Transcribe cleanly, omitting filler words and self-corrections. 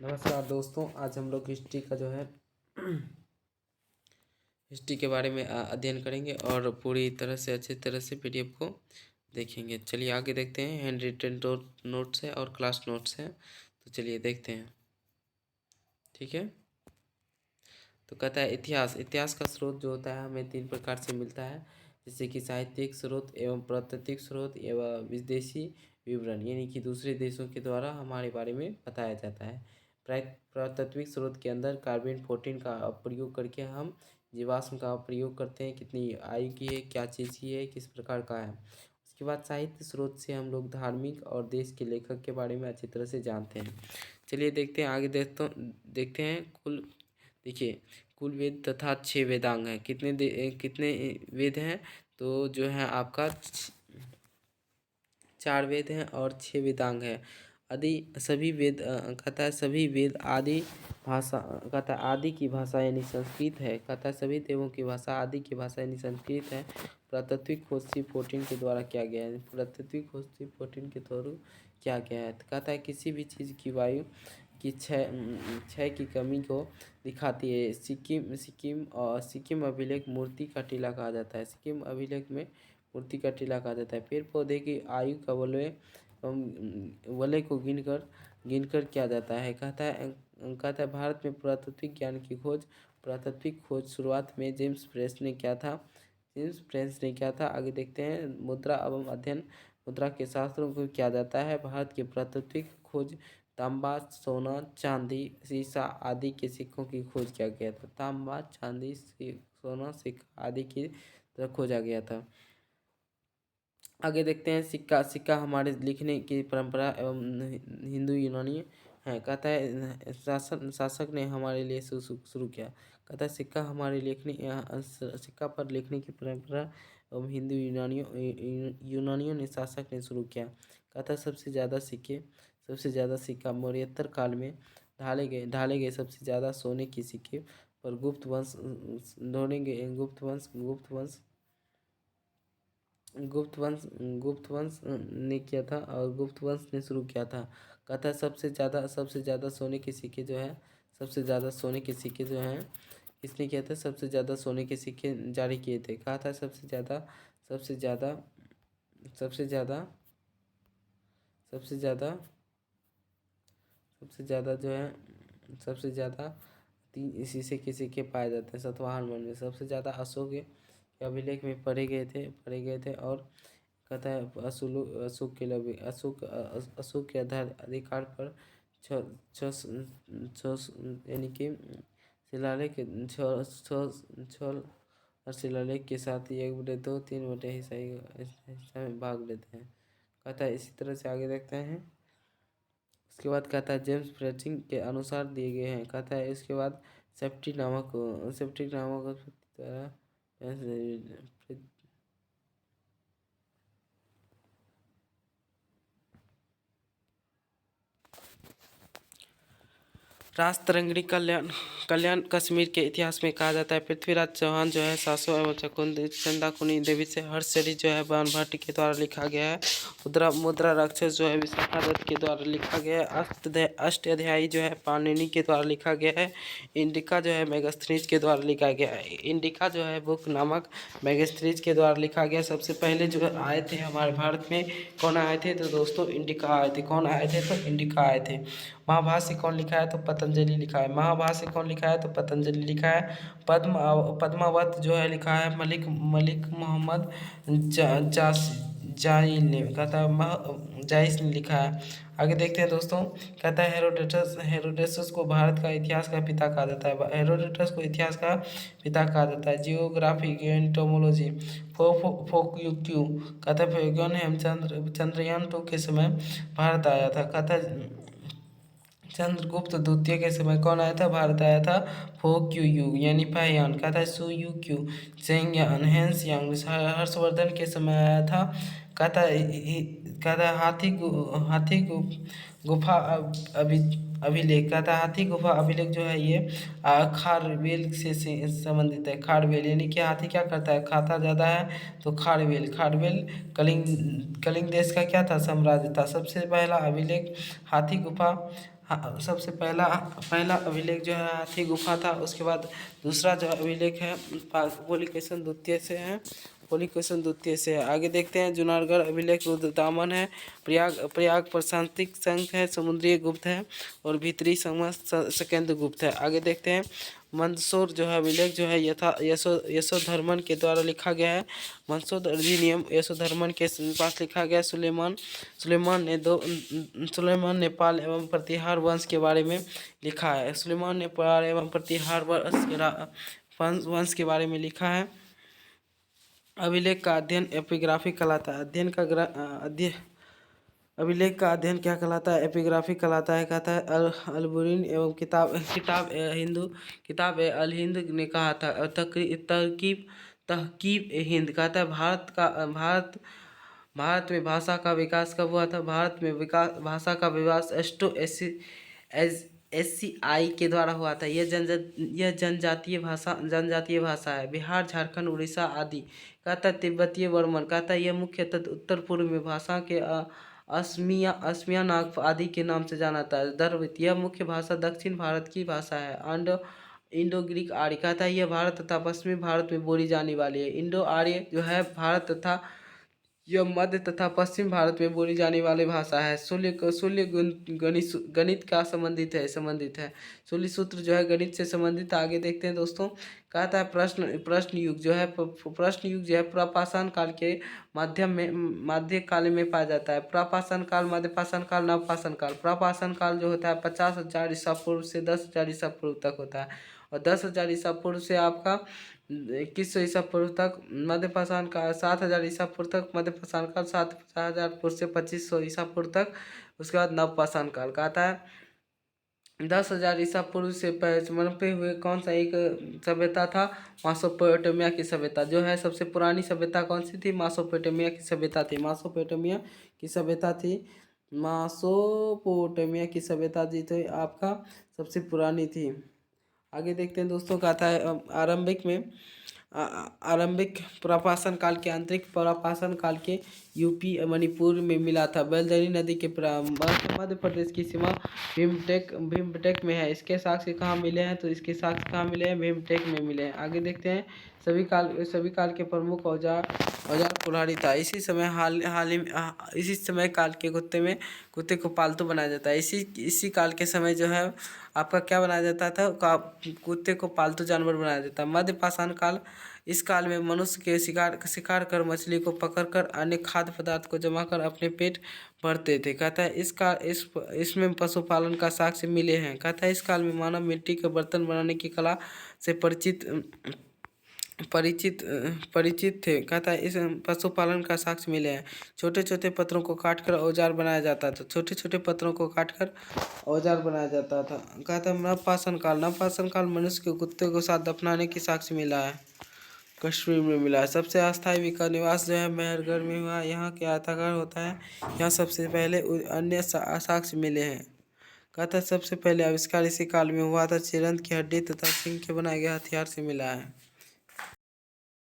नमस्कार दोस्तों, आज हम लोग हिस्ट्री का जो है हिस्ट्री के बारे में अध्ययन करेंगे और पूरी तरह से अच्छी तरह से पीडीएफ को देखेंगे। चलिए आगे देखते हैं। हैंड रिटन नोट्स है और क्लास नोट्स है, तो चलिए देखते हैं। ठीक है, तो कहता है इतिहास। इतिहास का स्रोत जो होता है हमें तीन प्रकार से मिलता है, जैसे कि साहित्यिक स्रोत एवं प्राकृतिक स्रोत एवं विदेशी विवरण, यानी कि दूसरे देशों के द्वारा हमारे बारे में बताया जाता है। प्राकृतिक स्रोत के अंदर कार्बन 14 का प्रयोग करके हम जीवाश्म का प्रयोग करते हैं, कितनी आयु की है, क्या चीज़ की है, किस प्रकार का है। उसके बाद साहित्य स्रोत से हम लोग धार्मिक और देश के लेखक के बारे में अच्छी तरह से जानते हैं। चलिए देखते हैं आगे। देखते हैं कुल। देखिए, कुल वेद तथा 6 वेदांग हैं। कितने वेद हैं? तो जो है आपका 4 वेद हैं और 6 वेदांग हैं। आदि सभी वेद कहता है सभी वेद आदि भाषा, कहता है आदि की भाषा यानी संस्कृत है। कहता है सभी देवों की भाषा आदि की भाषा यानी संस्कृत है। पुरातत्विक खोज C14 के द्वारा किया गया है। पुरातत्विक खोज C14 के द्वारा किया गया है। तो कहता है किसी भी चीज़ की वायु की क्षय की कमी को दिखाती है। सिक्किम अभिलेख मूर्ति का टीला कहा जाता है। सिक्किम अभिलेख में मूर्ति का टीला कहा जाता है। पेड़ पौधे की आयु का वलय को गिनकर किया जाता है। कहता है भारत में पुरातात्विक खोज शुरुआत में जेम्स प्रेस ने किया था। आगे देखते हैं। मुद्रा एवं अध्ययन। मुद्रा के शास्त्रों को किया जाता है। भारत की पुरातात्विक खोज तांबा, सोना, चांदी, सीसा आदि के सिक्कों की खोज किया गया था। तांबा, चांदी, सोना, सिक्का आदि की तरह खोजा गया था। आगे देखते हैं। सिक्का हमारे लिखने की परंपरा एवं हिंदू यूनानी है। कहता है शासक ने हमारे लिए शुरू किया। कहता है सिक्का पर लिखने की परंपरा एवं हिंदू यूनानियों ने शासक ने शुरू किया। कहता है सबसे ज़्यादा सिक्का मौर्योत्तर काल में ढाले गए सबसे ज़्यादा सोने के सिक्के पर गुप्त वंश ने किया था और गुप्त वंश ने शुरू किया था। कहता है सबसे ज़्यादा सोने के सिक्के जो है सबसे ज़्यादा सोने के सिक्के जो हैं किसने किया था? सबसे ज़्यादा सोने के सिक्के जारी किए थे। कहा था सबसे ज़्यादा सबसे ज़्यादा सबसे ज़्यादा सबसे ज़्यादा सबसे ज़्यादा जो है सबसे ज़्यादा 3 शीशे के सिक्के पाए जाते हैं सातवाहन वंश में। सबसे ज़्यादा अशोक के अभिलेख में पढ़े गए थे और कहता है अशोक के लवे अशोक के अधिकार पर छ छ यानी कि शिलालेख और शिलालेख के साथ ही 1/2 3 हिस्सा में भाग लेते हैं। कहता है इसी तरह से आगे देखते हैं। उसके बाद कहता है जेम्स प्रेटिंग के अनुसार दिए गए हैं। कहता है इसके बाद सेप्टिक नामक राजतरंगिणी कल्याण कश्मीर के इतिहास में कहा जाता है पृथ्वीराज चौहान जो है 700 एवं चंदाकुनी देवी से हर्षचरित जो है बाणभट्ट के द्वारा लिखा गया है। मुद्रा राक्षस जो है विशाखा दत्त के द्वारा लिखा गया है। अष्टाध्यायी जो है पाणिनि के द्वारा लिखा गया है। इंडिका जो है मेगास्थनीज के द्वारा लिखा गया है। इंडिका जो है बुक नामक मेगास्थनीज के द्वारा लिखा गया। सबसे पहले जो आए थे हमारे भारत में कौन आए थे? तो दोस्तों इंडिका आए थे। कौन आए थे? तो इंडिका आए थे। महाभाष्य कौन लिखा है? तो पतंजलि लिखा है। महाभाष्य कौन लिखा है? तो पतंजलि लिखा है। पद्मावत जो है लिखा है मलिक मोहम्मद जाइल ने, कहता है जाइस ने लिखा है। आगे देखते हैं दोस्तों। कहता है हेरोडेटस को भारत का इतिहास का पिता कहा जाता है। हेरोडेटस को इतिहास का पिता कहा जाता है। जियोग्राफी, एंटोमोलॉजी, फोक्यू, कहता है फर्ग्यूसन हेमचंद्र चंद्रयान 2 के समय भारत आया था। कहता है चंद्रगुप्त द्वितीय के समय कौन आया था? भारत आया था। फोक्यू यानी फाहियान। कहता है सुयू क्यू चेंगयान हेंसयांग हर्षवर्धन के समय आया था। कहता है हाथी गुफा अभिलेख। कहता है हाथी गुफा अभिलेख जो है ये खारवेल से संबंधित है। खारवेल यानी कि हाथी क्या करता है, खाता ज़्यादा है तो खारवेल कलिंग देश का क्या था, साम्राज्य था। सबसे पहला अभिलेख हाथी गुफा, सबसे पहला अभिलेख जो है हाथी गुफा था। उसके बाद दूसरा जो अभिलेख है पुलिकेशिन द्वितीय से है, पुलिकेशिन द्वितीय से है। आगे देखते हैं जूनागढ़ अभिलेख रुद्रतामन है, प्रयाग प्रशांतिक संघ है, समुद्री गुप्त है और भीतरी सेकेंद्र गुप्त है। आगे देखते हैं मंदसौर जो है अभिलेख जो है यशोधर्मन के द्वारा लिखा गया है। मंदसौर अधिनियम यशोधर्मन के पास लिखा गया। सुलेमान नेपाल एवं प्रतिहार वंश के बारे में लिखा है। सुलेमान नेपाल एवं प्रतिहार वंश के बारे में लिखा है। अभिलेख का अध्ययन एपिग्राफी कहलाता है। अभिलेख का अध्ययन क्या कहलाता है, एपिग्राफी कहलाता है। कहता है अलबुरीन एवं किताब अल हिंद ने कहा था। तहकीब हिंद कहता है भारत में भाषा का विकास कब हुआ था। भारत में भाषा का विकास SCI के द्वारा हुआ था। यह जनजातीय भाषा है। बिहार, झारखंड, उड़ीसा आदि। कहता है तिब्बतीय वर्मन। कहता है यह मुख्यतः उत्तर पूर्व में भाषा के असमिया नाग आदि के नाम से जाना जाता है। द्रविड़, यह मुख्य भाषा दक्षिण भारत की भाषा है। इंडो ग्रीक आर्य। कहता है यह भारत तथा पश्चिमी भारत में बोली जाने वाली है। इंडो आर्य जो है भारत तथा यह मध्य तथा पश्चिम भारत में बोली जाने वाली भाषा है। शूल्य गणित का संबंधित है। शूल्य सूत्र जो है गणित से संबंधित। आगे देखते हैं दोस्तों। कहता है प्रश्न युग जो है प्रापाषाण काल के मध्य काल में पाया जाता है। प्रापाषाण काल, मध्यपाषाण काल, नवपाषाण काल। प्रापाषाण काल जो होता है 50,000 ईसा पूर्व से 10,000 ईसा पूर्व तक होता है और 10,000 ईसा पूर्व से आपका 2100 ईसा पूर्व तक मध्यपाषाण काल, 7,000 ईसा पूर्व तक मध्यपाषाण काल, 7,000 पूर्व से 2500 ईसा पूर्व तक। उसके बाद नवपाषाण काल। कहता है 10,000 ईसा पूर्व से पनपे हुए कौन सा एक सभ्यता था, मेसोपोटामिया की सभ्यता जो है। सबसे पुरानी सभ्यता कौन सी थी, मेसोपोटामिया की सभ्यता थी। मेसोपोटामिया की सभ्यता जी तो आपका सबसे पुरानी थी। आगे देखते हैं दोस्तों। कहता है आरंभिक प्रापाषाण काल के आंतरिक प्रापाषाण काल के यूपी मणिपुर में मिला था। बैलदरी नदी के मध्य प्रदेश की सीमा भीमबेटका में है। इसके साक्ष्य कहाँ मिले हैं, तो इसके साक्ष्य कहाँ मिले हैं, भीमबेटका में मिले हैं। आगे देखते हैं सभी काल के प्रमुख औजार कुल्हाड़ी था। इसी समय काल के कुत्ते को पालतू बनाया जाता है। इसी काल के समय जो है आपका क्या बनाया जाता था, कुत्ते को पालतू जानवर बनाया जाता है। मध्यपाषाण काल, इस काल में मनुष्य के शिकार कर मछली को पकड़कर अन्य खाद्य पदार्थ को जमा कर अपने पेट भरते थे। कहता है इसमें पशुपालन का साक्ष्य मिले हैं। कहता है इस काल में मानव मिट्टी के बर्तन बनाने की कला से परिचित थे। कहता है इस पशुपालन का साक्ष्य मिले हैं। छोटे छोटे पत्थरों को काटकर औजार बनाया जाता था। कहता है नवपाषाण काल मनुष्य के कुत्ते को साथ दफनाने की साक्ष्य मिला है, कश्मीर में मिला है। सबसे अस्थायी निवास जो है मेहरगढ़ में हुआ। यहाँ के आयताकार होता है। यहाँ सबसे पहले अन्य साक्ष्य मिले हैं। कहता है सबसे पहले आविष्कार इसी काल में हुआ था। चिरंत की हड्डी तथा सिंह के बनाए गए हथियार से मिला है।